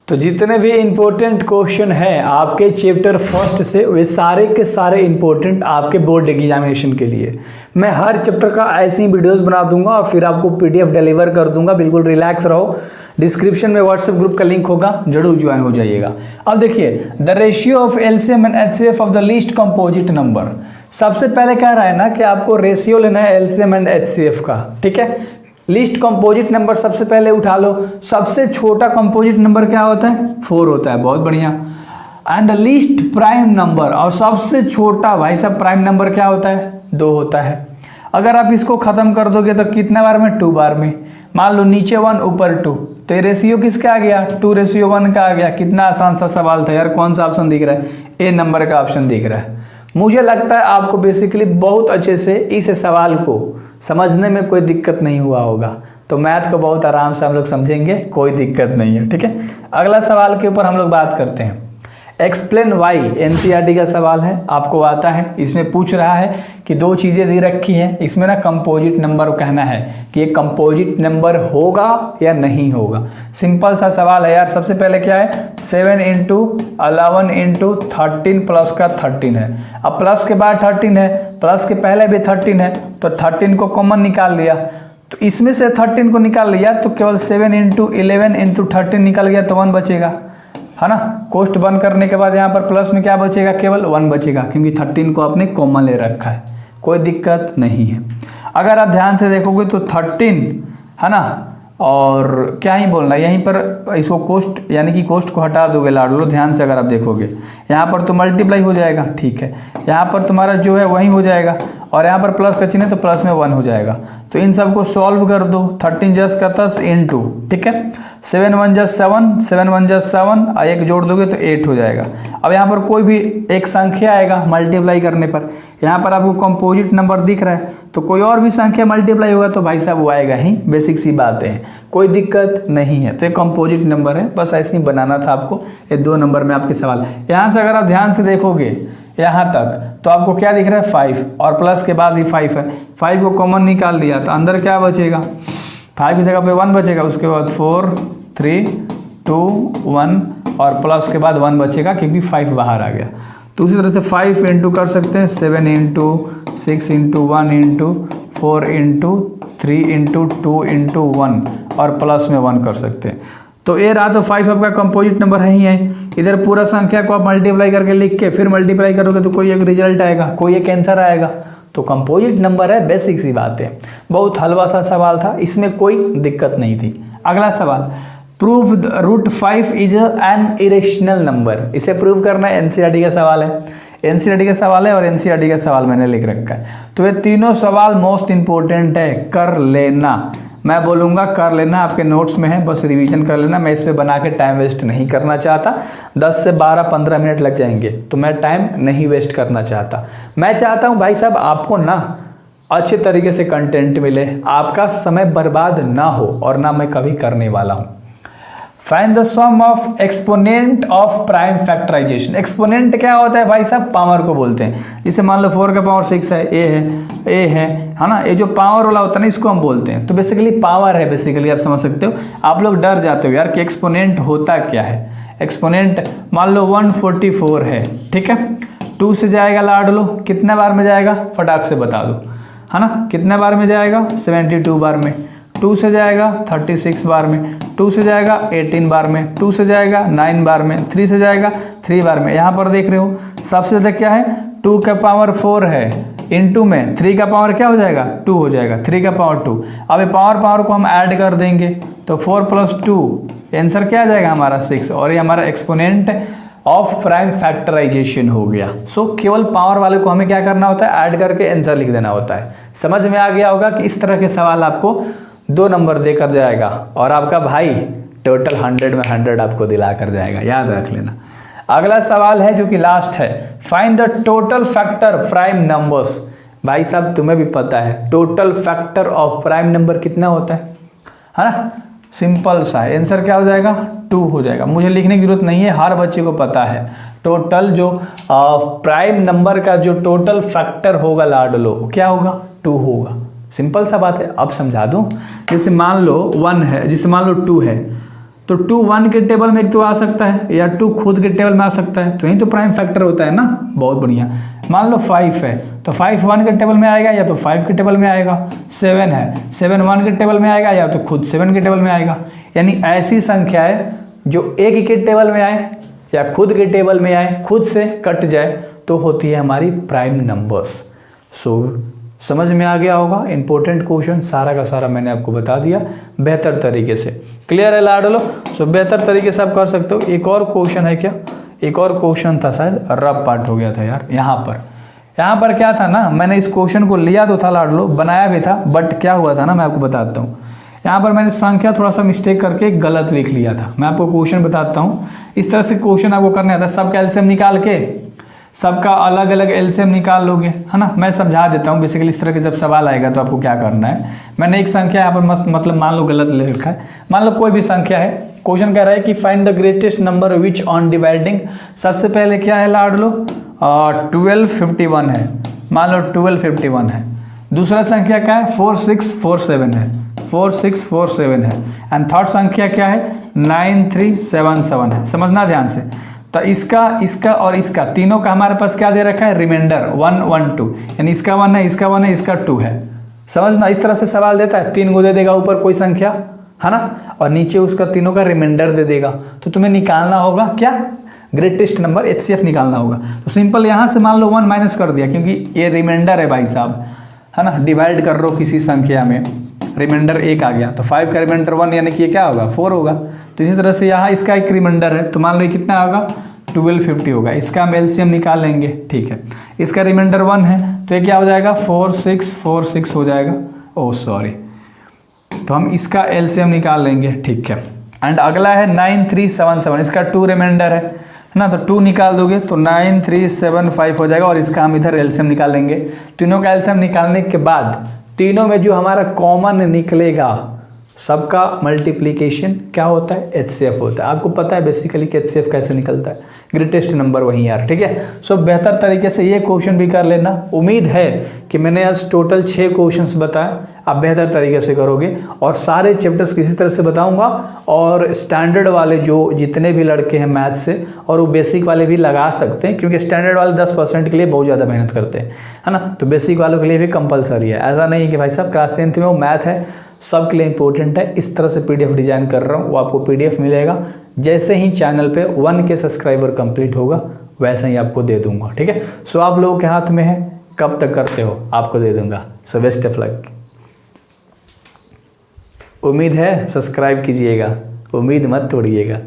तो जितने भी इम्पोर्टेंट क्वेश्चन हैं आपके चैप्टर फर्स्ट से वे सारे के सारे इम्पोर्टेंट आपके बोर्ड एग्जामिनेशन के लिए मैं हर चैप्टर का ऐसी वीडियोस बना दूंगा और फिर आपको पीडीएफ डिलीवर कर दूंगा। बिल्कुल रिलैक्स रहो। डिस्क्रिप्शन में व्हाट्सएप ग्रुप का लिंक होगा, जरूर ज्वाइन हो जाइएगा। अब देखिए the ratio of LCM and HCF of the least composite number. सबसे पहले कह रहा है ना कि आपको रेशियो लेना है एलसीएम एंड एचसीएफ का, ठीक है। लिस्ट कंपोजिट नंबर सबसे पहले उठा लो। सबसे छोटा कंपोजिट नंबर क्या होता है? 4 होता है। बहुत बढ़िया। And the least prime number, और सबसे छोटा भाई साहब प्राइम नंबर क्या होता है? 2 होता है। अगर आप इसको खत्म कर दोगे तो कितने बार में? 2 बार में। मान लो नीचे 1 ऊपर 2, तो ये रेशियो किसका आ गया? 2:1 का आ गया। कितना आसान सा सवाल था यार। कौन सा ऑप्शन दिख रहा है? ए नंबर का ऑप्शन दिख रहा है। मुझे लगता है आपको बेसिकली बहुत अच्छे से इस सवाल को समझने में कोई दिक्कत नहीं हुआ होगा। तो मैथ को बहुत आराम से हम लोग समझेंगे, कोई दिक्कत नहीं है, ठीक है। अगला सवाल के ऊपर हम लोग बात करते हैं। एक्सप्लेन वाई, एनसीईआरटी का सवाल है, आपको आता है। इसमें पूछ रहा है कि 2 चीज़ें दी रखी हैं, इसमें ना कंपोजिट नंबर कहना है कि ये कंपोजिट नंबर होगा या नहीं होगा। सिंपल सा सवाल है यार। सबसे पहले क्या है? 7 × 11 × 13 प्लस का 13 है। अब प्लस के बाद 13 है, प्लस के पहले भी 13 है, तो 13 को कॉमन निकाल लिया। तो इसमें से 13 को निकाल लिया तो केवल 7 × 11 × 13 निकल गया, तो 1 बचेगा, है ना। कोष्ट बंद करने के बाद यहाँ पर प्लस में क्या बचेगा? केवल 1 बचेगा, क्योंकि 13 को आपने कॉमन ले रखा है। कोई दिक्कत नहीं है। अगर आप ध्यान से देखोगे तो 13 है ना, और क्या ही बोलना, यहीं पर इसको कोष्ट यानी कि कोष्ट को हटा दोगे लाडलो। ध्यान से अगर आप देखोगे यहाँ पर तो मल्टीप्लाई हो जाएगा, ठीक है। यहाँ पर तुम्हारा जो है वही हो जाएगा, और यहाँ पर प्लस का चिन्ह है तो प्लस में 1 हो जाएगा। तो इन सबको सॉल्व कर दो। 13 × 10 इंटू, ठीक है। 7 × 1 = 7, 7 × 1 = 7, और 1 जोड़ दोगे तो 8 हो जाएगा। अब यहाँ पर कोई भी एक संख्या आएगा मल्टीप्लाई करने पर, यहाँ पर आपको कंपोजिट नंबर दिख रहा है, तो कोई और भी संख्या मल्टीप्लाई होगा तो भाई साहब वो आएगा ही। बेसिक सी बातें हैं, कोई दिक्कत नहीं है। तो ये कंपोजिट नंबर है, बस ऐसे ही बनाना था आपको। ये 2 नंबर में आपके सवाल। यहाँ से अगर आप ध्यान से देखोगे यहाँ तक तो आपको क्या दिख रहा है? 5, और प्लस के बाद भी 5 है। 5 को कॉमन निकाल दिया तो अंदर क्या बचेगा? 5 की जगह पे 1 बचेगा, उसके बाद 4 3 2 1, और प्लस के बाद 1 बचेगा क्योंकि 5 बाहर आ गया। तो उसी तरह से 5 इंटू कर सकते हैं, 7 × 6 × 1 × 4 × 3 × 2 × 1, और प्लस में 1 कर सकते हैं। तो ये रहा। तो 5 आपका कंपोजिट नंबर है ही है। इधर पूरा संख्या को आप मल्टीप्लाई करके लिख के फिर मल्टीप्लाई करोगे तो कोई एक रिजल्ट आएगा, कोई एक आंसर आएगा। तो कंपोजिट नंबर है, बेसिक सी बात है। बहुत हलवा सा सवाल था, इसमें कोई दिक्कत नहीं थी। अगला सवाल, prove √5 is an irrational number. इसे प्रूव करना है, एनसीईआरटी का सवाल है। एनसीईआरटी का सवाल है और एनसीईआरटी का सवाल मैंने लिख रखा है। तो ये तीनों सवाल मोस्ट इंपॉर्टेंट है, कर लेना। मैं बोलूँगा कर लेना, आपके नोट्स में है, बस रिवीजन कर लेना। मैं इस पे बना के टाइम वेस्ट नहीं करना चाहता। 10 से 12-15 मिनट लग जाएंगे, तो मैं टाइम नहीं वेस्ट करना चाहता। मैं चाहता हूँ भाई साहब आपको ना अच्छे तरीके से कंटेंट मिले, आपका समय बर्बाद ना हो, और ना मैं कभी करने वाला हूँ। Find the sum of exponent of prime factorisation. Exponent क्या होता है भाई साहब? पावर को बोलते हैं। जैसे मान लो 4 का पावर 6 है, ए है ना। ये जो पावर वाला होता है ना, इसको हम बोलते हैं। तो बेसिकली पावर है, बेसिकली आप समझ सकते हो। आप लोग डर जाते हो यार कि एक्सपोनेंट होता क्या है। एक्सपोनेंट मान लो 144 है, ठीक है। 2 से जाएगा लाडलो, कितने बार में जाएगा? फटाक से बता दो, है ना। कितने बार में जाएगा? 72 बार में। 2 से जाएगा 36 बार में। 2 से जाएगा 18 बार में। 2 से जाएगा 9 बार में। 3 से जाएगा 3 बार में। यहाँ पर देख रहे हो सबसे ज़्यादा क्या है? 2 का पावर 4 है, इनटू में 3 का पावर क्या हो जाएगा? 2 हो जाएगा। 3 का पावर 2। अब ये पावर को हम ऐड कर देंगे तो 4 + 2, आंसर क्या आ जाएगा हमारा? 6। और ये हमारा एक्सपोनेंट ऑफ प्राइम फैक्टराइजेशन हो गया। सो केवल पावर वाले को हमें क्या करना होता है? ऐड करके आंसर लिख देना होता है। समझ में आ गया होगा कि इस तरह के सवाल आपको 2 नंबर देकर जाएगा, और आपका भाई टोटल 100 में 100 आपको दिला कर जाएगा, याद रख लेना। अगला सवाल है जो कि लास्ट है, find the total factor prime numbers. भाई साहब तुम्हें भी पता है total factor of prime number कितना होता है ना। सिंपल सा आंसर क्या हो जाएगा? 2 हो जाएगा। मुझे लिखने की जरूरत नहीं है, हर बच्चे को पता है। टोटल जो प्राइम नंबर का जो टोटल फैक्टर होगा लाडलो, क्या होगा? 2 होगा। सिंपल सा बात है। अब समझा दूं, जैसे मान लो 1 है, जैसे मान लो 2 है, तो 2 1 के टेबल में एक तो आ सकता है या 2 खुद के टेबल में आ सकता है, तो यही तो प्राइम फैक्टर होता है ना। बहुत बढ़िया। मान लो 5 है तो 5 1 के टेबल में आएगा या तो 5 के टेबल में आएगा। 7 है 7 1 के टेबल में आएगा या तो खुद 7 के टेबल में आएगा। यानी ऐसी संख्या है जो एक के टेबल में आए या खुद के टेबल में आए, खुद से कट जाए, तो होती है हमारी प्राइम नंबर्स। सो समझ में आ गया होगा। इंपॉर्टेंट क्वेश्चन सारा का सारा मैंने आपको बता दिया बेहतर तरीके से। क्लियर है लाडलो? सो बेहतर तरीके से आप कर सकते हो। एक और क्वेश्चन है क्या? एक और क्वेश्चन था, शायद रफ पार्ट हो गया था यार। यहाँ पर क्या था ना, मैंने इस क्वेश्चन को लिया तो था लाडलो, बनाया भी था, बट क्या हुआ था ना, मैं आपको बताता हूँ। यहाँ पर मैंने संख्या थोड़ा सा मिस्टेक करके गलत लिख लिया था। मैं आपको क्वेश्चन बताता हूँ। इस तरह से क्वेश्चन आपको करना आता है। सबका एलसीएम निकाल के सबका अलग अलग एलसीएम निकाल लोगे, है ना। मैं समझा देता हूँ। बेसिकली इस तरह के जब सवाल आएगा तो आपको क्या करना है। मैंने एक संख्या यहाँ पर मतलब मान लो गलत लिख रखा है। मान लो कोई भी संख्या है, क्वेश्चन कह रहा है कि find the greatest number which on dividing. सबसे पहले क्या है लाडलो? 1251 है। मान लो 1251 है। दूसरा संख्या क्या है? 4647 है। 4647 है। एंड थर्ड संख्या क्या है? 9377 है। समझना ध्यान से। तो इसका और इसका तीनों का हमारे पास क्या दे रखा है? रिमाइंडर 1 1 2, यानी इसका 1 है, इसका 1 है, इसका 2 है। समझना, इस तरह से सवाल देता है। 3 को दे देगा ऊपर कोई संख्या, है ना, और नीचे उसका तीनों का रिमाइंडर दे देगा। तो तुम्हें निकालना होगा क्या? ग्रेटेस्ट नंबर, एचसीएफ निकालना होगा। तो सिंपल यहाँ से मान लो 1 माइनस कर दिया, क्योंकि ये रिमाइंडर है भाई साहब, है ना। डिवाइड कर रहे हो किसी संख्या में, रिमाइंडर 1 आ गया तो 5 का रिमाइंडर 1, यानी कि ये क्या होगा? 4 होगा। तो इसी तरह से यहाँ इसका एक रिमाइंडर है, तो मान लो ये कितना होगा? 1250 होगा। इसका हम एलसीएम निकाल लेंगे, ठीक है। इसका रिमाइंडर 1 है तो ये क्या हो जाएगा? 4646 हो जाएगा। ओह सॉरी, तो हम इसका एलसीएम निकाल लेंगे, ठीक है। एंड अगला है 9377, इसका 2 रिमाइंडर है ना, तो 2 निकाल दोगे तो 9375 हो जाएगा। और इसका हम इधर एलसीएम निकाल लेंगे। तीनों का एलसीएम निकालने के बाद तीनों में जो हमारा कॉमन निकलेगा, सबका मल्टीप्लिकेशन क्या होता है? एचसीएफ होता है। आपको पता है बेसिकली कि एचसीएफ कैसे निकलता है, ग्रेटेस्ट नंबर वही यार, ठीक है। सो बेहतर तरीके से ये क्वेश्चन भी कर लेना। उम्मीद है कि मैंने आज टोटल 6 क्वेश्चंस बताए, आप बेहतर तरीके से करोगे। और सारे चैप्टर्स किसी तरह से बताऊंगा, और स्टैंडर्ड वाले जो जितने भी लड़के हैं मैथ से, और वो बेसिक वाले भी लगा सकते हैं, क्योंकि स्टैंडर्ड वाले 10% के लिए बहुत ज़्यादा मेहनत करते हैं, है ना। तो बेसिक वालों के लिए भी कंपलसरी है। ऐसा नहीं कि भाई साहब क्लास 10th में वो मैथ है, सबके लिए इंपॉर्टेंट है। इस तरह से पीडीएफ डिजाइन कर रहा हूँ, वो आपको पीडीएफ मिलेगा जैसे ही चैनल पे 1K सब्सक्राइबर कंप्लीट होगा, वैसे ही आपको दे दूंगा, ठीक है। सो आप लोगों के हाथ में है, कब तक करते हो, आपको दे दूंगा। So best of luck. उम्मीद है सब्सक्राइब कीजिएगा, उम्मीद मत तोड़िएगा।